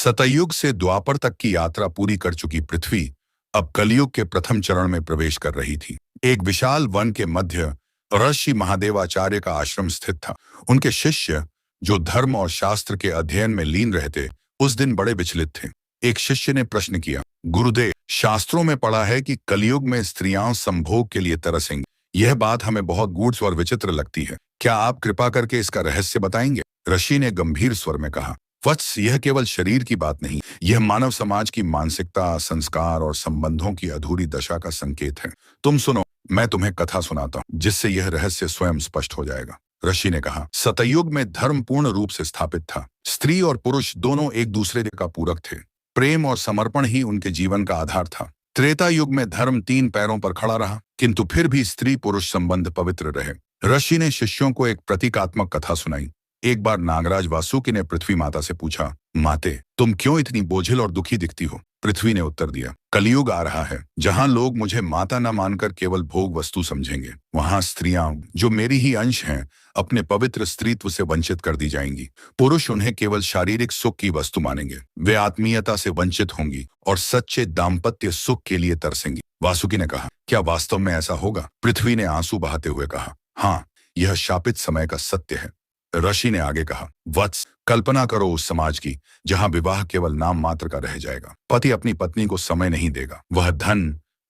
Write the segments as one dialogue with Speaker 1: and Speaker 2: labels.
Speaker 1: सतयुग से द्वापर तक की यात्रा पूरी कर चुकी पृथ्वी अब कलयुग के प्रथम चरण में प्रवेश कर रही थी। एक विशाल वन के मध्य ऋषि महादेवाचार्य का आश्रम स्थित था। उनके शिष्य, जो धर्म और शास्त्र के अध्ययन में लीन रहते, उस दिन बड़े विचलित थे। एक शिष्य ने प्रश्न किया, गुरुदेव, शास्त्रों में पढ़ा है कि कलयुग में स्त्रियां संभोग के लिए तरसेंगी। यह बात हमें बहुत गूढ़ और विचित्र लगती है। क्या आप कृपा करके इसका रहस्य बताएंगे? ऋषि ने गंभीर स्वर में कहा, वत्स, यह केवल शरीर की बात नहीं, यह मानव समाज की मानसिकता, संस्कार और संबंधों की अधूरी दशा का संकेत है। तुम सुनो, मैं तुम्हें कथा सुनाता हूँ, जिससे यह रहस्य स्वयं स्पष्ट हो जाएगा। ऋषि ने कहा, सतयुग में धर्म पूर्ण रूप से स्थापित था। स्त्री और पुरुष दोनों एक दूसरे का पूरक थे। प्रेम और समर्पण ही उनके जीवन का आधार था। त्रेता युग में धर्म 3 पैरों पर खड़ा रहा, किंतु फिर भी स्त्री पुरुष संबंध पवित्र रहे। ऋषि ने शिष्यों को एक प्रतीकात्मक कथा सुनाई। एक बार नागराज वासुकी ने पृथ्वी माता से पूछा, माते, तुम क्यों इतनी बोझिल और दुखी दिखती हो? पृथ्वी ने उत्तर दिया, कलयुग आ रहा है, जहां लोग मुझे माता न मानकर केवल भोग वस्तु समझेंगे। वहां स्त्रियां, जो मेरी ही अंश हैं, अपने पवित्र स्त्रीत्व से वंचित कर दी जाएंगी। पुरुष उन्हें केवल शारीरिक सुख की वस्तु मानेंगे। वे आत्मीयता से वंचित होंगी और सच्चे दाम्पत्य सुख के लिए तरसेंगी। वासुकी ने कहा, क्या वास्तव में ऐसा होगा? पृथ्वी ने आंसू बहाते हुए कहा, हाँ, यह शापित समय का सत्य है। ऋषि ने आगे कहा, वत्स, कल्पना करो उस समाज की जहां विवाह केवल नाम मात्र का रह जाएगा। पति अपनी पत्नी को समय नहीं देगा। वह धन,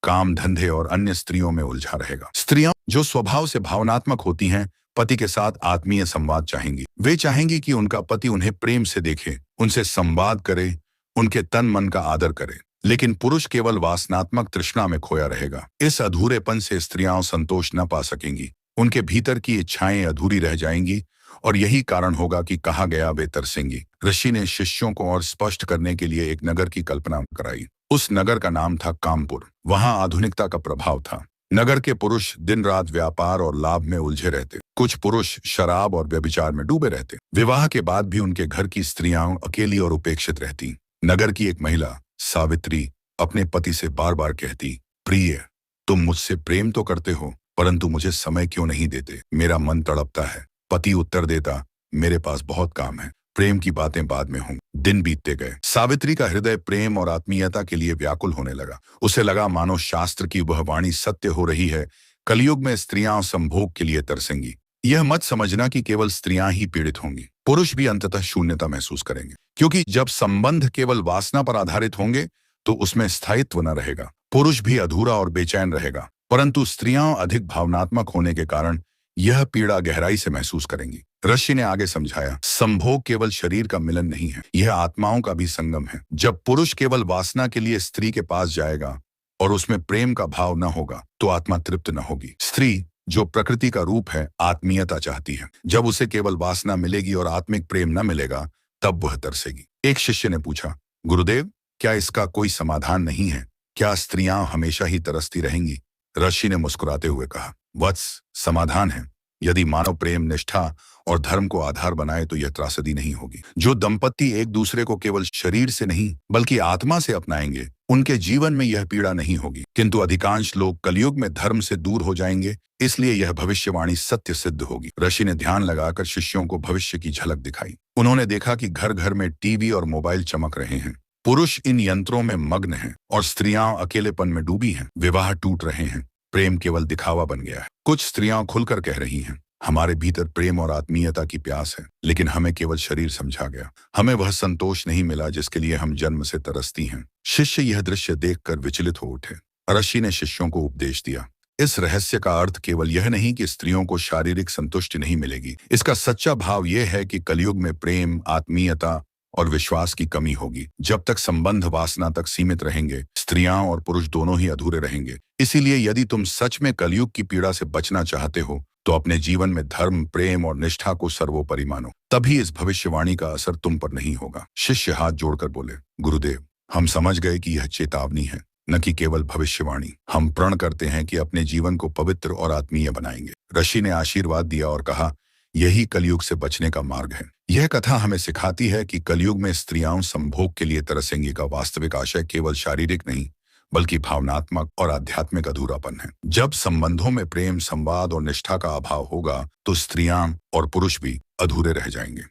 Speaker 1: काम, धंधे और अन्य स्त्रियों में उलझा रहेगा। स्त्रियां, जो स्वभाव से भावनात्मक होती हैं, पति के साथ आत्मीय संवाद चाहेंगी। वे चाहेंगी कि उनका पति उन्हें प्रेम से देखे, उनसे संवाद करे, उनके तन मन का आदर करे। लेकिन पुरुष केवल वासनात्मक तृष्णा में खोया रहेगा। इस अधूरेपन से स्त्रियां संतोष न पा सकेंगी। उनके भीतर की इच्छाएं अधूरी रह जाएंगी और यही कारण होगा कि कहा गया वे तरसेंगी। ऋषि ने शिष्यों को और स्पष्ट करने के लिए एक नगर की कल्पना कराई। उस नगर का नाम था कामपुर। वहां आधुनिकता का प्रभाव था। नगर के पुरुष दिन रात व्यापार और लाभ में उलझे रहते। कुछ पुरुष शराब और व्यभिचार में डूबे रहते। विवाह के बाद भी उनके घर की स्त्रियां अकेली और उपेक्षित रहती। नगर की एक महिला, सावित्री, अपने पति से बार बार कहती, प्रिय, तुम मुझसे प्रेम तो करते हो, परंतु मुझे समय क्यों नहीं देते? मेरा मन तड़पता है। पति उत्तर देता, मेरे पास बहुत काम है, प्रेम की बातें बाद में होंगी। दिन बीतते गए। सावित्री का हृदय प्रेम और आत्मीयता के लिए व्याकुल होने लगा। उसे लगा मानो शास्त्र की वह वाणी सत्य हो रही है। कलयुग में स्त्रियां संभोग के लिए तरसेंगी। यह मत समझना कि केवल स्त्रियां ही पीड़ित होंगी। पुरुष भी अंततः शून्यता महसूस करेंगे, क्योंकि जब संबंध केवल वासना पर आधारित होंगे तो उसमें स्थायित्व न रहेगा। पुरुष भी अधूरा और बेचैन रहेगा, परंतु स्त्रियां अधिक भावनात्मक होने के कारण यह पीड़ा गहराई से महसूस करेंगी। ऋषि ने आगे समझाया, संभोग केवल शरीर का मिलन नहीं है, यह आत्माओं का भी संगम है। जब पुरुष केवल वासना के लिए स्त्री के पास जाएगा और उसमें प्रेम का भाव न होगा तो आत्मा तृप्त न होगी। स्त्री, जो प्रकृति का रूप है, आत्मीयता चाहती है। जब उसे केवल वासना मिलेगी और आत्मिक प्रेम न मिलेगा, तब वह तरसेगी। एक शिष्य ने पूछा, गुरुदेव, क्या इसका कोई समाधान नहीं है? क्या स्त्रियां हमेशा ही तरसती रहेंगी? ऋषि ने मुस्कुराते हुए कहा, वत्स, समाधान है। यदि मानव प्रेम, निष्ठा और धर्म को आधार बनाए तो यह त्रासदी नहीं होगी। जो दंपति एक दूसरे को केवल शरीर से नहीं बल्कि आत्मा से अपनाएंगे, उनके जीवन में यह पीड़ा नहीं होगी। किंतु अधिकांश लोग कलयुग में धर्म से दूर हो जाएंगे, इसलिए यह भविष्यवाणी सत्य सिद्ध होगी। ऋषि ने ध्यान लगाकर शिष्यों को भविष्य की झलक दिखाई। उन्होंने देखा कि घर घर में टीवी और मोबाइल चमक रहे हैं। पुरुष इन यंत्रों में मग्न हैं और स्त्रियां अकेलेपन में डूबी हैं। विवाह टूट रहे हैं। प्रेम केवल दिखावा बन गया है। कुछ स्त्रियां खुलकर कह रही हैं, हमारे भीतर प्रेम और आत्मीयता की प्यास है, लेकिन हमें केवल शरीर समझा गया। हमें वह संतोष नहीं मिला जिसके लिए हम जन्म से तरसती हैं। शिष्य यह दृश्य देखकर विचलित हो उठे। ऋषि ने शिष्यों को उपदेश दिया, इस रहस्य का अर्थ केवल यह नहीं कि स्त्रियों को शारीरिक संतुष्टि नहीं मिलेगी। इसका सच्चा भाव यह है कि कलयुग में प्रेम, आत्मीयता और विश्वास की कमी होगी। जब तक संबंध वासना तक सीमित रहेंगे, स्त्रियां और पुरुष दोनों ही अधूरे रहेंगे। इसीलिए यदि तुम सच में कलयुग की पीड़ा से बचना चाहते हो तो अपने जीवन में धर्म, प्रेम और निष्ठा को सर्वोपरि मानो। तभी इस भविष्यवाणी का असर तुम पर नहीं होगा। शिष्य हाथ जोड़कर बोले, गुरुदेव, हम समझ गए कि यह चेतावनी है, न कि केवल भविष्यवाणी। हम प्रण करते हैं कि अपने जीवन को पवित्र और आत्मीय बनाएंगे। ऋषि ने आशीर्वाद दिया और कहा, यही कलयुग से बचने का मार्ग है। यह कथा हमें सिखाती है कि कलयुग में स्त्रियां संभोग के लिए तरसेंगी का वास्तविक आशय केवल शारीरिक नहीं बल्कि भावनात्मक और आध्यात्मिक अधूरापन है। जब संबंधों में प्रेम, संवाद और निष्ठा का अभाव होगा तो स्त्रियां और पुरुष भी अधूरे रह जाएंगे।